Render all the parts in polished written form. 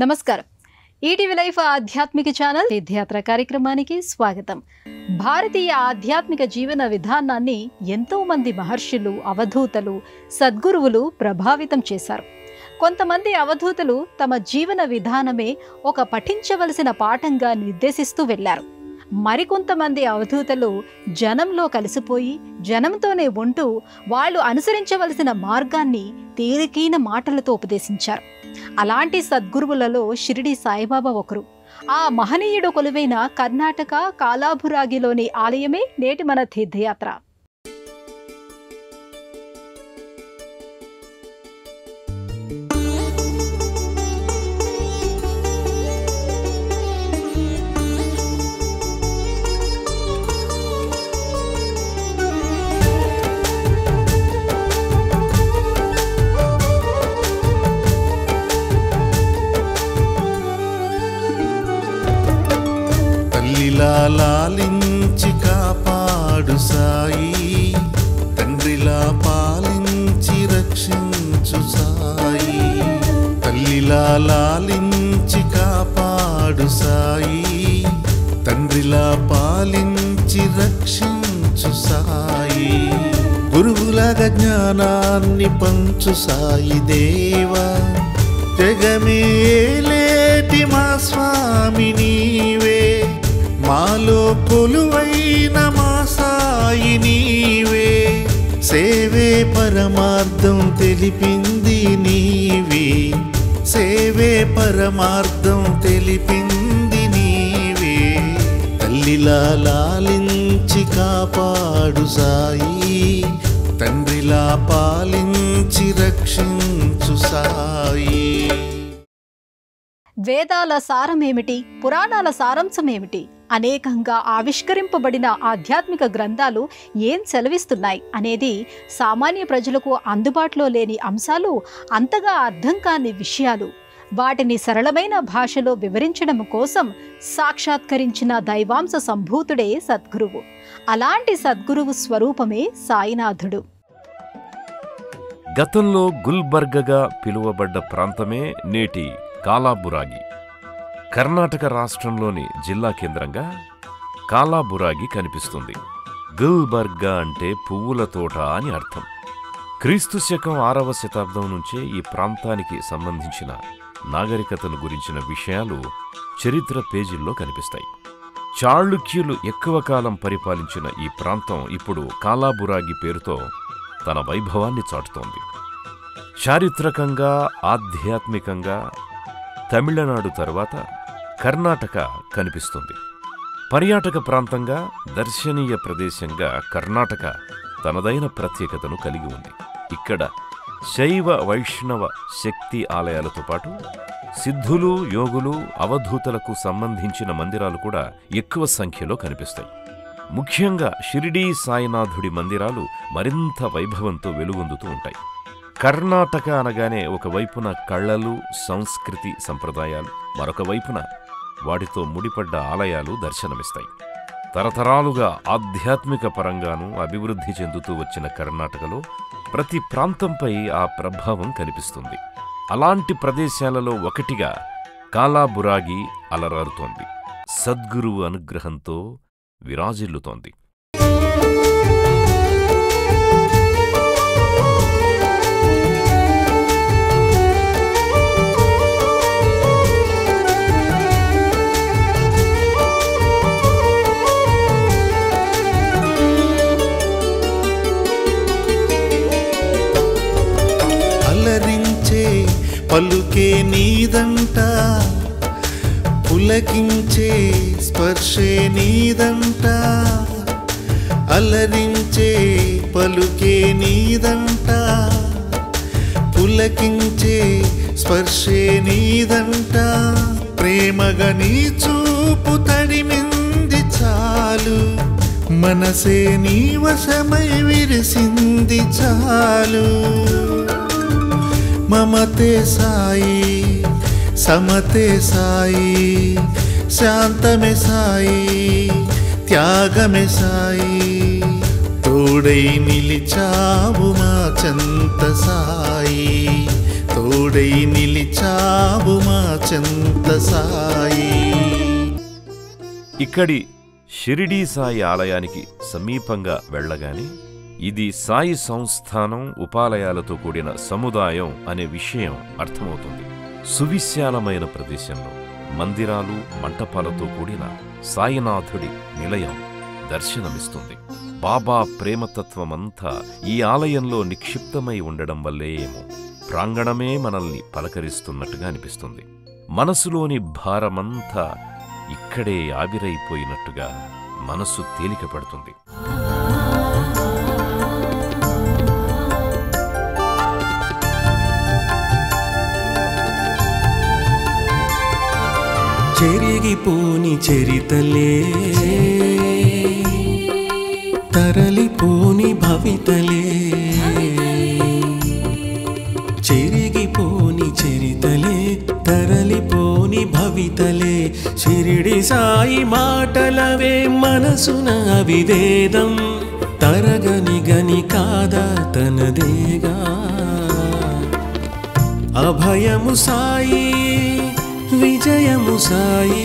నమస్కారం. ETV life ఆధ్యాత్మిక channel తీర్థయాత్ర కార్యక్రమానికి స్వాగతం. భారతీయ ఆధ్యాత్మిక జీవన విధానాన్ని ఎంతో మంది మహర్షులు, అవధూతలు, సద్గురువులు ప్రభావితం చేశారు. కొంతమంది అవధూతలు తమ జీవన విధానమే ఒక పఠించవలసిన పాఠంగా నిర్దేశిస్తూ వెళ్లారు. మరికొంతమంది అవధూతలు జనంలో కలిసిపోయి జనంతోనే ఉంటూ వాళ్ళు అనుసరించవలసిన మార్గాన్ని తేలికైన మాటలతో ఉపదేశించారు. అలాంటి సద్గురువులలో షిరిడి సాయిబాబా ఒకరు. ఆ మహనీయుడు కొలువైన కర్ణాటక కాలాబురాగిలోని ఆలయమే నేటి మన తీర్థయాత్ర. లాలించి కాపాడు సాయి, తండ్రిలా పాలించి రక్షించు సాయి. తల్లిలా లాలించి కాపాడు సాయి, తండ్రిలా పాలించి రక్షించు సాయి. గురువులాగా జ్ఞానాన్ని పంచు సాయి దేవా, జగమేలేటి మా స్వామి నీవే, మాలో కొలువైన మా సాయి నీవే. సేవే పరమార్థం తెలిపింది నీవే, సేవే పరమార్థం తెలిపింది నీవే. తల్లిలా లాలించి కాపాడు సాయి, తండ్రిలా పాలించి రక్షించు సాయి. వేదాల సారమేమిటి, పురాణాల సారాంశమేమిటి, అనేకంగా ఆవిష్కరింపబడిన ఆధ్యాత్మిక గ్రంథాలు ఏం సెలవిస్తున్నాయి అనేది సామాన్య ప్రజలకు అందుబాటులో లేని అంశాలు, అంతగా అర్థం కాని విషయాలు. వాటిని సరళమైన భాషలో వివరించడం కోసం సాక్షాత్కరించిన దైవాంశ సంభూతుడే సద్గురువు. అలాంటి సద్గురువు స్వరూపమే సాయినాథుడు. గతంలో గుల్బర్గగా పిలువబడ్డ ప్రాంతమే నేటి కాలాబురాగి. కర్ణాటక రాష్ట్రంలోని జిల్లా కేంద్రంగా కాలాబురాగి కనిపిస్తుంది. గుల్బర్గా అంటే పువ్వుల తోట అని అర్థం. క్రీస్తు శకం 6వ శతాబ్దం నుంచే ఈ ప్రాంతానికి సంబంధించిన నాగరికతను గురించిన విషయాలు చరిత్ర పేజీల్లో కనిపిస్తాయి. చాళుక్యులు ఎక్కువ కాలం పరిపాలించిన ఈ ప్రాంతం ఇప్పుడు కాలాబురాగి పేరుతో తన వైభవాన్ని చాటుతోంది. చారిత్రకంగా, ఆధ్యాత్మికంగా తమిళనాడు తర్వాత కర్ణాటక కనిపిస్తుంది. పర్యాటక ప్రాంతంగా, దర్శనీయ ప్రదేశంగా కర్ణాటక తనదైన ప్రత్యేకతను కలిగి ఉంది. ఇక్కడ శైవ వైష్ణవ శక్తి ఆలయాలతో పాటు సిద్ధులు, యోగులు, అవధూతలకు సంబంధించిన మందిరాలు కూడా ఎక్కువ సంఖ్యలో కనిపిస్తాయి. ముఖ్యంగా షిరిడీ సాయినాథుడి మందిరాలు మరింత వైభవంతో వెలుగొందుతూ ఉంటాయి. కర్ణాటక అనగానే ఒకవైపున కళలు, సంస్కృతి, సంప్రదాయాలు, మరొక వైపున వాటితో ముడిపడ్డ ఆలయాలు దర్శనమిస్తాయి. తరతరాలుగా ఆధ్యాత్మిక పరంగానూ అభివృద్ధి చెందుతూ వచ్చిన కర్ణాటకలో ప్రతి ప్రాంతంపై ఆ ప్రభావం కనిపిస్తుంది. అలాంటి ప్రదేశాలలో ఒకటిగా కాలాబురాగి అలరారుతోంది. సద్గురువు అనుగ్రహంతో విరాజిల్లుతోంది. పలుకే నీదంట, పులకించే స్పర్శే నీదంట. అలరించే పలుకే నీదంట, పులకించే స్పర్శే నీదంట. ప్రేమగా నీ చూపు తడిమింది చాలు, మనసే నీ వశమై విరిసింది చాలు. మమతే సాయి, సమతే సాయి, శాంతమే సాయి, త్యాగమే సాయి, తోడై నిలిచావు మా చెంత సాయి, తోడై నిలిచావు మా చెంత సాయి. ఇక్కడి షిరిడీ సాయి ఆలయానికి సమీపంగా వెళ్ళగానే ఇది సాయి సంస్థానం ఉపాలయాలతో కూడిన సముదాయం అనే విషయం అర్థమవుతుంది. సువిశాలమైన ప్రదేశంలో మందిరాలు, మంటపాలతో కూడిన సాయినాథుడి నిలయం దర్శనమిస్తుంది. బాబా ప్రేమతత్వమంతా ఈ ఆలయంలో నిక్షిప్తమై ఉండడం వల్లే ఏమో ప్రాంగణమే మనల్ని పలకరిస్తున్నట్టుగా అనిపిస్తుంది. మనసులోని భారమంతా ఇక్కడే ఆవిరైపోయినట్టుగా మనసు తేలిక పడుతుంది. చెరిగిపోని చరితలే, తరలిపోని భవితలే, చెరిగిపోని చరితలే, తరలిపోని భవితలే, షిరిడి సాయి మాటలవే మనసున వివేదం, తరగని గని కాదా తనదేగా. అభయము సాయి, విజయము సాయి,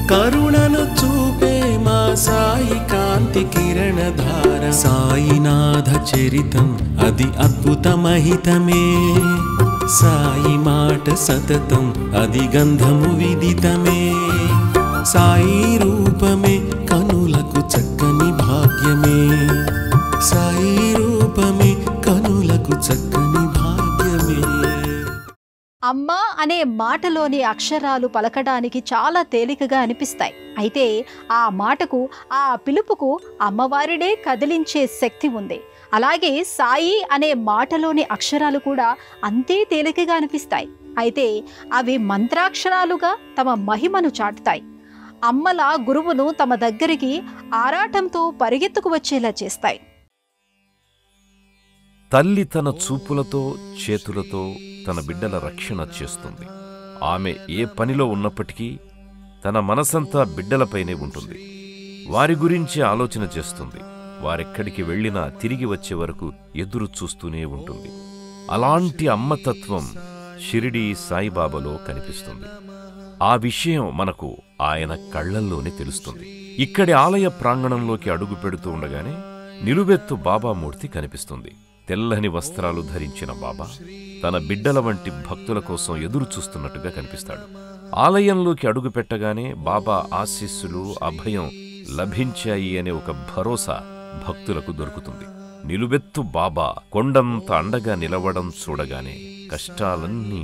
కరుణను చూపే మా సాయి కాంతి కిరణధార. సాయినాథ చరితం అది అద్భుతమహితమే, సాయి మాట సతతం అది గంధము విదితమే. సాయి రూపమే కనులకు చక్కని భాగ్యమే, సాయి రూపమే కనులకు చక్కని భాగ్యమే. అమ్మ అనే మాటలోని అక్షరాలు పలకడానికి చాలా తేలికగా అనిపిస్తాయి. అయితే ఆ మాటకు, ఆ పిలుపుకు అమ్మవారినే కదిలించే శక్తి ఉంది. అలాగే సాయి అనే మాటలోని అక్షరాలు కూడా అంతే తేలికగా అనిపిస్తాయి. అయితే అవి మంత్రాక్షరాలుగా తమ మహిమను చాటుతాయి. అమ్మల గురువును తమ దగ్గరికి ఆరాటంతో పరిగెత్తుకు వచ్చేలా చేస్తాయి. తల్లి తన చూపులతో, చేతులతో తన బిడ్డల రక్షణ చేస్తుంది. ఆమె ఏ పనిలో ఉన్నప్పటికీ తన మనసంతా బిడ్డలపైనే ఉంటుంది. వారి గురించి ఆలోచన చేస్తుంది. వారెక్కడికి వెళ్ళినా తిరిగి వచ్చే వరకు ఎదురు చూస్తూనే ఉంటుంది. అలాంటి అమ్మతత్వం షిరిడీ సాయిబాబాలో కనిపిస్తుంది. ఆ విషయం మనకు ఆయన కళ్లల్లోనే తెలుస్తుంది. ఇక్కడి ఆలయ ప్రాంగణంలోకి అడుగు పెడుతూ ఉండగానే నిలువెత్తు బాబామూర్తి కనిపిస్తుంది. తెల్లని వస్త్రాలు ధరించిన బాబా తన బిడ్డల వంటి భక్తుల కోసం ఎదురు చూస్తున్నట్టుగా కనిపిస్తాడు. ఆలయంలోకి అడుగు పెట్టగానే బాబా ఆశీస్సులు, అభయం లభించాయి అనే ఒక భరోసా భక్తులకు దొరుకుతుంది. నిలువెత్తు బాబా కొండంత అండగా నిలవడం చూడగానే కష్టాలన్నీ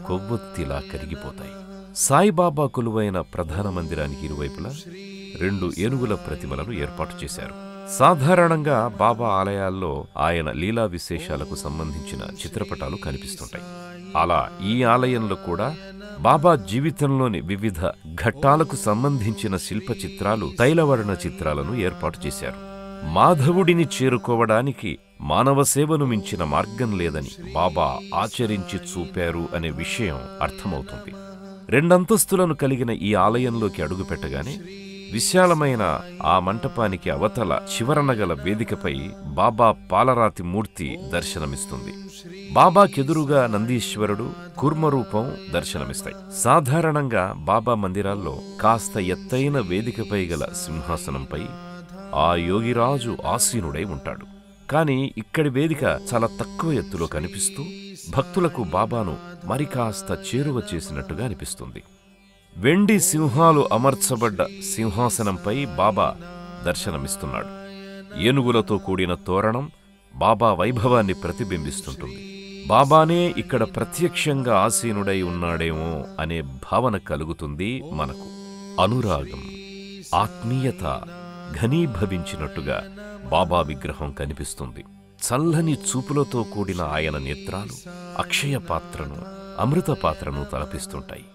కొవ్వొత్తిలా కరిగిపోతాయి. సాయిబాబా కొలువైన ప్రధాన మందిరానికి ఇరువైపులా 2 ఏనుగుల ప్రతిమలను ఏర్పాటు చేశారు. సాధారణంగా బాబా ఆలయాల్లో ఆయన లీలా విశేషాలకు సంబంధించిన చిత్రపటాలు కనిపిస్తుంటాయి. అలా ఈ ఆలయంలో కూడా బాబా జీవితంలోని వివిధ ఘట్టాలకు సంబంధించిన శిల్ప చిత్రాలు, తైలవర్ణ చిత్రాలను ఏర్పాటు చేశారు. మాధవుడిని చేరుకోవడానికి మానవ సేవను మించిన మార్గం లేదని బాబా ఆచరించి చూపారు అనే విషయం అర్థమవుతుంది. 2 అంతస్తులను కలిగిన ఈ ఆలయంలోకి అడుగుపెట్టగానే విశాలమైన ఆ మంటపానికి అవతల చివరనగల వేదికపై బాబా పాలరాతి మూర్తి దర్శనమిస్తుంది. బాబాకెదురుగా నందీశ్వరుడు, కూర్మరూపం దర్శనమిస్తాయి. సాధారణంగా బాబా మందిరాల్లో కాస్త ఎత్తైన వేదికపై గల సింహాసనంపై ఆ యోగిరాజు ఆసీనుడై ఉంటాడు. కాని ఇక్కడి వేదిక చాలా తక్కువ ఎత్తులో కనిపిస్తూ భక్తులకు బాబాను మరికాస్త చేరువ చేసినట్టుగా అనిపిస్తుంది. వెండి సింహాలు అమర్చబడ్డ సింహాసనంపై బాబా దర్శనమిస్తున్నాడు. ఏనుగులతో కూడిన తోరణం బాబా వైభవాన్ని ప్రతిబింబిస్తుంటుంది. బాబానే ఇక్కడ ప్రత్యక్షంగా ఆసీనుడై ఉన్నాడేమో అనే భావన కలుగుతుంది మనకు. అనురాగం, ఆత్మీయత ఘనీభవించినట్టుగా బాబా విగ్రహం కనిపిస్తుంది. చల్లని చూపులతో కూడిన ఆయన నేత్రాలు అక్షయ పాత్రను, అమృత పాత్రను తలపిస్తుంటాయి.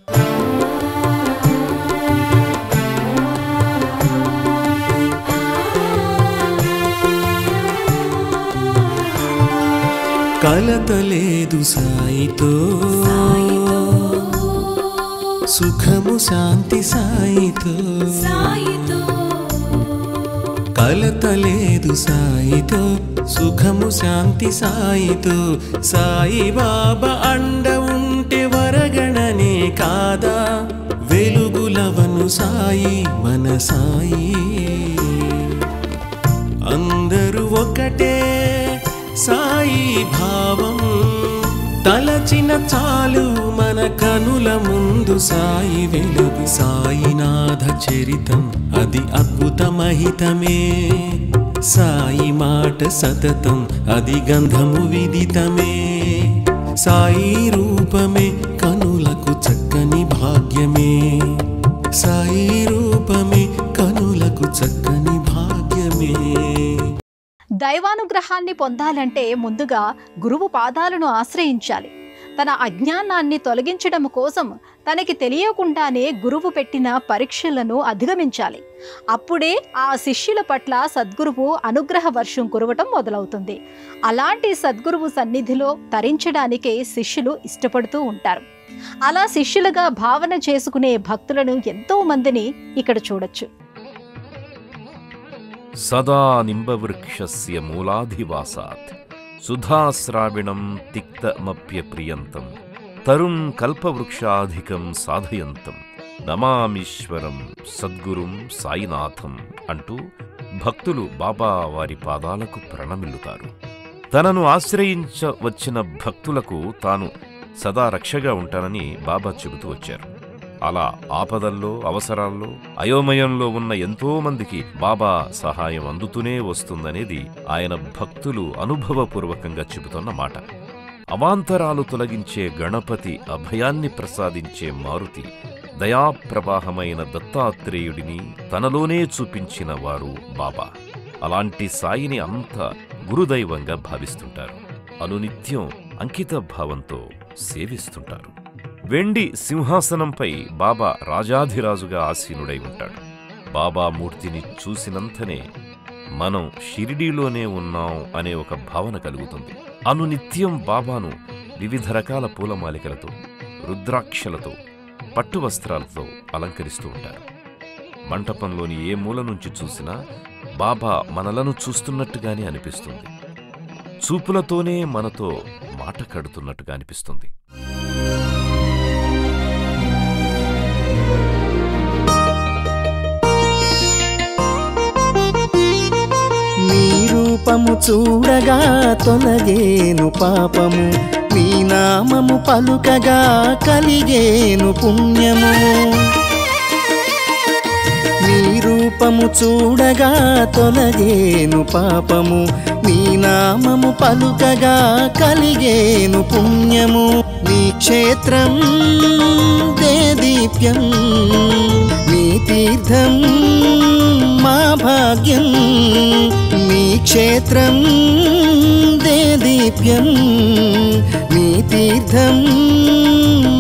కలతలేదు సాయితో సుఖము శాంతి సాయితో కలతలేదు సాయితో సుఖము శాంతి సాయితో సాయి బాబా అండ ఉంటే వరగణనే కాదా వెలుగులవను సాయి మన సాయి అందరూ ఒకటే సాయి భావం తలచిన చాలు మన కనుల ముందు సాయి వెలుగు సాయినాథ చరితం అది అద్భుతమహితమే సాయి మాట సతతం అది గంధము విదితమే సాయి రూపమే కనులకు చక్కని భాగ్యమే సాయి రూపమే కనులకు చక్కని భాగ్యమే దైవానుగ్రహాన్ని పొందాలంటే ముందుగా గురువు పాదాలను ఆశ్రయించాలి. తన అజ్ఞానాన్ని తొలగించడం కోసం తనకి తెలియకుండానే గురువు పెట్టిన పరీక్షలను అధిగమించాలి. అప్పుడే ఆ శిష్యుల పట్ల సద్గురువు అనుగ్రహ వర్షం కురవటం మొదలవుతుంది. అలాంటి సద్గురువు సన్నిధిలో తరించడానికే శిష్యులు ఇష్టపడుతూ ఉంటారు. అలా శిష్యులుగా భావన చేసుకునే భక్తులను ఎంతో మందిని ఇక్కడ చూడొచ్చు. సదా నింబవృక్షస్య మూలాధివాసాత్ సుధాశ్రావిణం తిక్తమప్యప్రియంతం తరుం కల్పవృక్షాధికం సాధయంతం నమామీశ్వరం సద్గురుం సాయినాథం అంటూ భక్తులు బాబా వారి పాదాలకు ప్రణమిల్లుతారు. తనను ఆశ్రయించవచ్చిన భక్తులకు తాను సదా రక్షగా ఉంటానని బాబా చెబుతూ వచ్చారు. అలా ఆపదల్లో అవసరాల్లో అయోమయంలో ఉన్న ఎంతో మందికి బాబా సహాయం అందుతూనే వస్తుందనేది ఆయన భక్తులు అనుభవపూర్వకంగా చెబుతున్న మాట. అవాంతరాలు తొలగించే గణపతి, అభయాన్ని ప్రసాదించే మారుతి, దయాప్రవాహమైన దత్తాత్రేయుడిని తనలోనే చూపించిన వారు బాబా. అలాంటి సాయిని అంతా గురుదైవంగా భావిస్తుంటారు. అనునిత్యం అంకిత భావంతో సేవిస్తుంటారు. వెండి సింహాసనంపై బాబా రాజాధిరాజుగా ఆసీనుడై ఉంటాడు. బాబా మూర్తిని చూసినంతనే మనం షిరిడీలోనే ఉన్నాం అనే ఒక భావన కలుగుతుంది. అనునిత్యం బాబాను వివిధ రకాల పూలమాలికలతో, రుద్రాక్షలతో, పట్టు వస్త్రాలతో అలంకరిస్తూ ఉంటారు. మంటపంలోని ఏ మూల నుంచి చూసినా బాబా మనలను చూస్తున్నట్టుగానే అనిపిస్తుంది. చూపులతోనే మనతో మాట కడుతున్నట్టుగా అనిపిస్తుంది. నీ రూపము చూడగా తొలగేను పాపము, నీ నామము పలుకగా కలిగేను పుణ్యము. నీ రూపము చూడగా తొలగేను పాపము, నీ నామము పలుకగా కలిగేను పుణ్యము. నీ క్షేత్రం దేదీప్యం, నీ తీర్థం మా భాగ్యం. నీ క్షేత్రం దేదీప్యం, నీ తీర్థం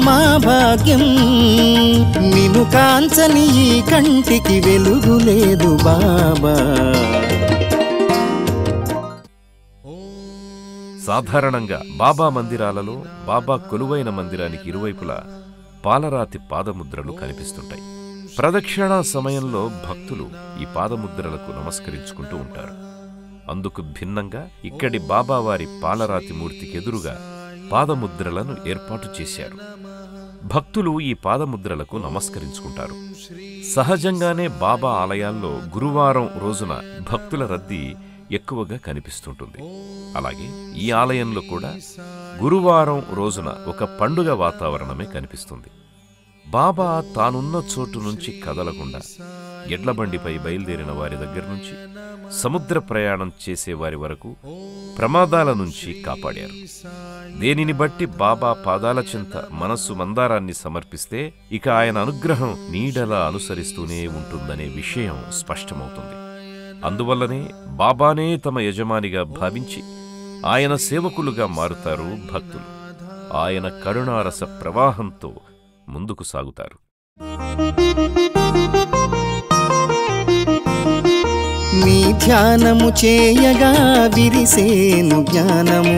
మా భాగ్యం. నిన్ను కాంచని ఈ కంటికి వెలుగు లేదు బాబా. సాధారణంగా బాబా మందిరాలలో బాబా కొలువైన మందిరానికి ఇరువైపులా పాలరాతి పాదముద్రలు కనిపిస్తుంటాయి. ప్రదక్షిణా సమయంలో భక్తులు ఈ పాదముద్రలకు నమస్కరించుకుంటూ ఉంటారు. అందుకు భిన్నంగా ఇక్కడి బాబావారి పాలరాతి మూర్తికి ఎదురుగా పాదముద్రలను ఏర్పాటు చేశారు. భక్తులు ఈ పాదముద్రలకు నమస్కరించుకుంటారు. సహజంగానే బాబా ఆలయాల్లో గురువారం రోజున భక్తుల రద్దీ ఎక్కువగా కనిపిస్తుంటుంది. అలాగే ఈ ఆలయంలో కూడా గురువారం రోజున ఒక పండుగ వాతావరణమే కనిపిస్తుంది. బాబా తానున్న చోటు నుంచి కదలకుండా ఎడ్లబండిపై బయలుదేరిన వారి దగ్గర నుంచి సముద్ర ప్రయాణం చేసేవారి వరకు ప్రమాదాల నుంచి కాపాడారు. దేనిని బట్టి బాబా పాదాల చెంత మనస్సు మందారాన్ని సమర్పిస్తే ఇక ఆయన అనుగ్రహం నీడలా అనుసరిస్తూనే ఉంటుందనే విషయం స్పష్టమవుతుంది. అందువల్లనే బాబానే తమ యజమానిగా భావించి ఆయన సేవకులుగా మారుతారు భక్తులు. ఆయన కరుణారస ప్రవాహంతో ముందుకు సాగుతారు. నీ ధ్యానము చేయగా విరిసేను జ్ఞానము,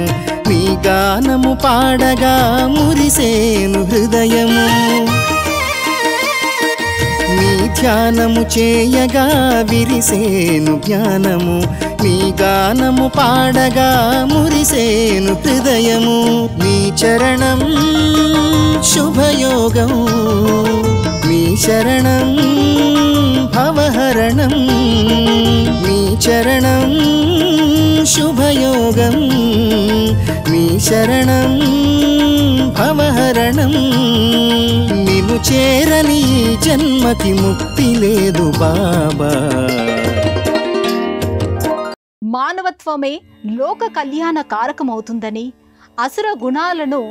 నీ గానము పాడగా మురిసేను హృదయము నీ ధ్యానము చేయగా విరిసేను జ్ఞానము నీ గానము పాడగా మురిసేను హృదయము నీ చరణం శుభయోగం నీ శరణం భవహరణం నీ చరణం శుభయోగం నీ శరణం భవహరణం నిన్ను చేరని ఈ జన్మకి ముక్తి లేదు బాబా మానవత్వమే లోక కళ్యాణ కారకమవుతుందని అసుర గుణాలను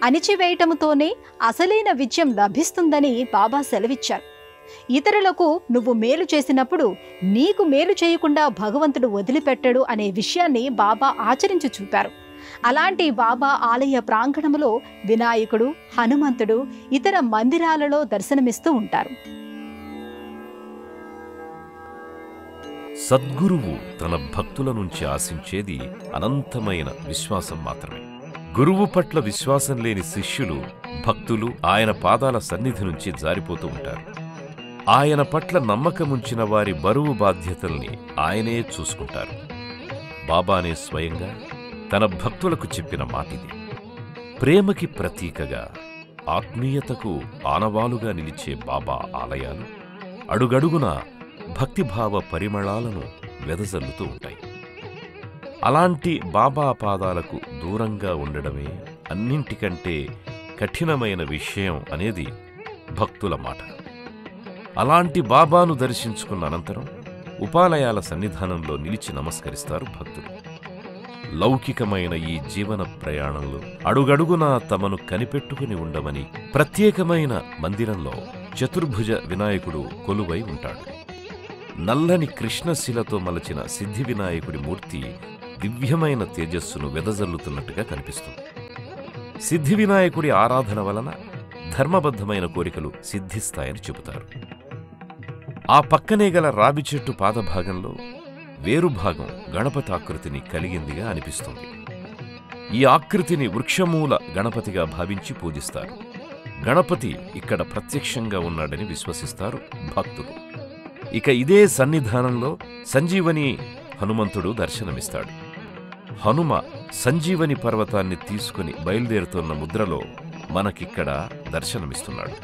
అణిచివేయటంతోనే అసలైన విజయం లభిస్తుందని బాబా సెలవిచ్చారు. ఇతరులకు నువ్వు మేలు చేసినప్పుడు నీకు మేలు చేయకుండా భగవంతుడు వదిలిపెట్టడు అనే విషయాన్ని బాబా ఆచరించి చూపారు. అలాంటి బాబా ఆలయ ప్రాంగణంలో వినాయకుడు, హనుమంతుడు ఇతర మందిరాలలో దర్శనమిస్తూ ఉంటారు. సద్గురువు తన భక్తుల నుంచి ఆశించేది అనంతమైన విశ్వాసం మాత్రమే. గురువు పట్ల విశ్వాసం లేని శిష్యులు, భక్తులు ఆయన పాదాల సన్నిధి నుంచి జారిపోతూ ఉంటారు. ఆయన పట్ల నమ్మకముంచిన వారి బరువు బాధ్యతల్ని ఆయనే చూసుకుంటారు. బాబానే స్వయంగా తన భక్తులకు చెప్పిన మాటిది. ప్రేమకి ప్రతీకగా, ఆత్మీయతకు ఆనవాలుగా నిలిచే బాబా ఆలయాలు అడుగడుగునా భక్తిభావ పరిమళాలను వెదజల్లుతూ ఉంటాయి. అలాంటి బాబా పాదాలకు దూరంగా ఉండడమే అన్నింటికంటే కఠినమైన విషయం అనేది భక్తుల మాట. అలాంటి బాబాను దర్శించుకున్న అనంతరం ఉపాలయాల సన్నిధానంలో నిలిచి నమస్కరిస్తారు భక్తులు. లౌకికమైన ఈ జీవన ప్రయాణంలో అడుగడుగునా తమను కనిపెట్టుకుని ఉండమని ప్రత్యేకమైన మందిరంలో చతుర్భుజ వినాయకుడు కొలువై ఉంటాడు. నల్లని కృష్ణశిలతో మలచిన సిద్ధి వినాయకుడి మూర్తి దివ్యమైన తేజస్సును వెదజల్లుతున్నట్టుగా కనిపిస్తుంది. సిద్ధి వినాయకుడి ఆరాధన వలన ధర్మబద్ధమైన కోరికలు సిద్ధిస్తాయని చెబుతారు. ఆ పక్కనే గల రావి చెట్టు పాదభాగంలో వేరుభాగం గణపతి ఆకృతిని కలిగిందిగా అనిపిస్తుంది. ఈ ఆకృతిని వృక్షమూల గణపతిగా భావించి పూజిస్తారు. గణపతి ఇక్కడ ప్రత్యక్షంగా ఉన్నాడని విశ్వసిస్తారు భక్తులు. ఇక ఇదే సన్నిధానంలో సంజీవని హనుమంతుడు దర్శనమిస్తాడు. హనుమ సంజీవని పర్వతాన్ని తీసుకుని బయలుదేరుతున్న ముద్రలో మనకిక్కడ దర్శనమిస్తున్నాడు.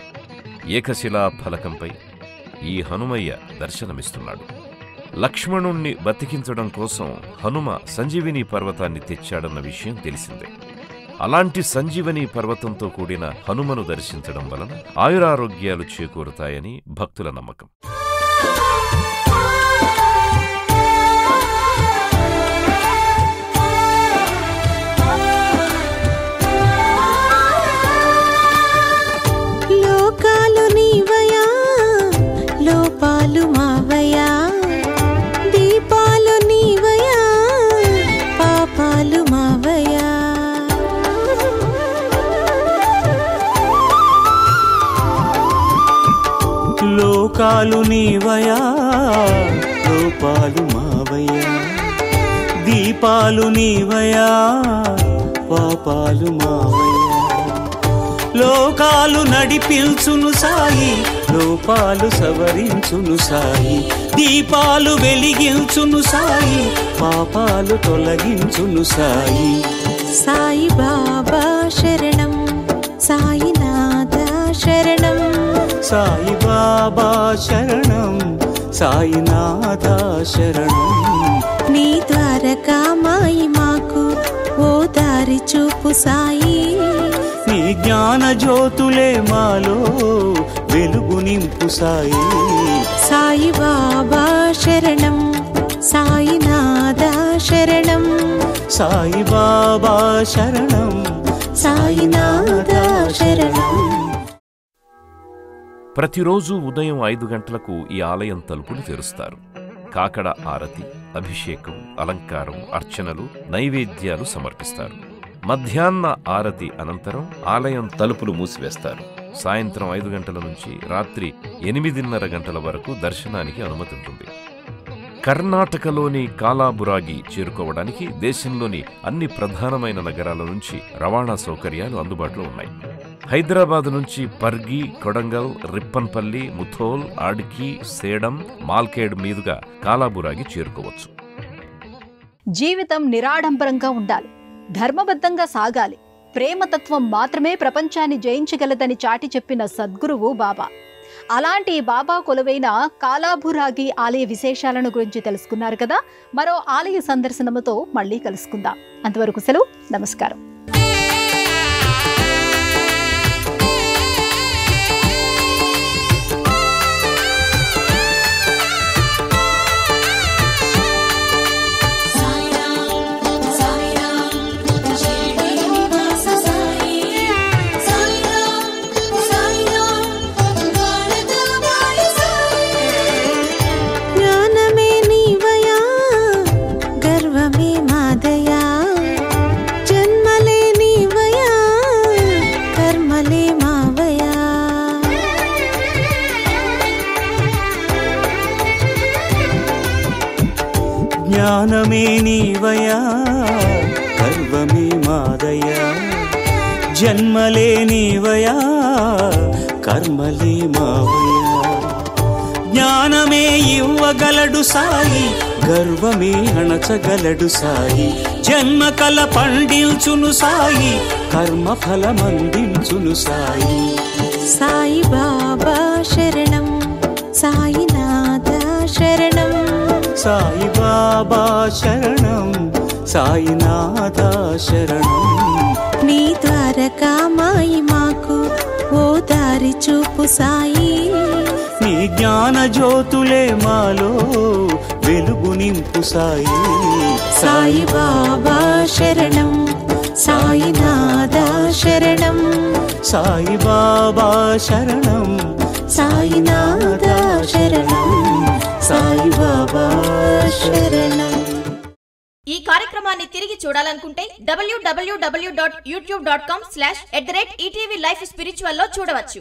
ఏకశిలా ఫలకంపై ఈ హనుమయ్య దర్శనమిస్తున్నాడు. లక్ష్మణుణ్ణి బతికించడం కోసం హనుమ సంజీవిని పర్వతాన్ని తెచ్చాడన్న విషయం తెలిసిందే. అలాంటి సంజీవని పర్వతంతో కూడిన హనుమను దర్శించడం వలన ఆయురారోగ్యాలు చేకూరుతాయని భక్తుల నమ్మకం. లోకాలు నీవయా, లోపాలు మావయా, దీపాలు నీవయా, పాపాలు మావయా. లోకాలు నీవయా, లోపాలు మావయ్యా, దీపాలు నీవయా, పాపాలు మావయ్యా. లోకాలు నడిపించును సాయి, లోపాలు సవరించును సాయి, దీపాలు వెలిగించును సాయి, పాపాలు తొలగించును సాయి. సాయి బాబా శరణం, సాయినాథ శరణం, సాయి బాబా శరణం, సాయినాథ శరణం. నీ ద్వారకా మాయి మాకు ఓ దారి చూపు సాయి. నీ జ్ఞాన జ్యోతులే మాలో వెలుగు నింపు సాయి. సాయి బాబా శరణం, సాయినాథ శరణం, సాయి బాబా శరణం, సాయినాథ శరణం. ప్రతిరోజు ఉదయం 5 గంటలకు ఈ ఆలయం తలుపులు తెరుస్తారు. కాకడ ఆరతి, అభిషేకం, అలంకారం, అర్చనలు, నైవేద్యాలు సమర్పిస్తారు. మధ్యాహ్న ఆరతి అనంతరం ఆలయం తలుపులు మూసివేస్తారు. సాయంత్రం 5 గంటల నుంచి రాత్రి 8:30 గంటల వరకు దర్శనానికి అనుమతి ఉంటుంది. కర్ణాటకలోని కాలాబురాగి చేరుకోవడానికి దేశంలోని అన్ని ప్రధానమైన నగరాల నుంచి రవాణా సౌకర్యాలు అందుబాటులో ఉన్నాయి. హైదరాబాద్ నుంచి పర్గి, కొడంగల్, రిప్పన్పల్లి, ముథోల్, ఆడ్కి, సేడం, మాల్కేడ్ మీదుగా కాలాబురాగి చేరుకోవచ్చు. జీవితం నిరాడంబరంగా ఉండాలి, ధర్మబద్ధంగా సాగాలి, ప్రేమతత్వం మాత్రమే ప్రపంచాన్ని జయించగలదని చాటి చెప్పిన సద్గురువు బాబా. అలాంటి బాబా కొలువైన కాలాబురాగి ఆలయ విశేషాలను గురించి తెలుసుకున్నారు కదా. మరో ఆలయ సందర్శనముతో మళ్ళీ కలుసుకుందాం. అంతవరకు సెలవు, నమస్కారం. జ్ఞానమే నీవయా, గర్వమే మాదయా, జన్మలే నీవయా, కర్మలే మావయా. జ్ఞానమే ఇవ్వగలడు సాయి, గర్వమే అణచగలడు సాయి, జన్మ కల పండించును సాయి, కర్మ ఫలమందించును సాయి. సాయి బాబా శరణం, సాయినాథ శరణం, సాయి బాబా శరణం, సాయినాథ శరణం. నీ ద్వారకామాయి మాకు ఓ దారి చూపు సాయి. నీ జ్ఞాన జ్యోతులే మాలో వెలుగు నింపు సాయి. సాయి బాబా శరణం, సాయినాథ శరణం, సాయి బాబా శరణం, సాయినాథ శరణం, సాయి బాబా శరణం. ఈ కార్యక్రమాన్ని తిరిగి చూడాలనుకుంటే www.youtube.com/ETV Life Spiritual లో చూడవచ్చు.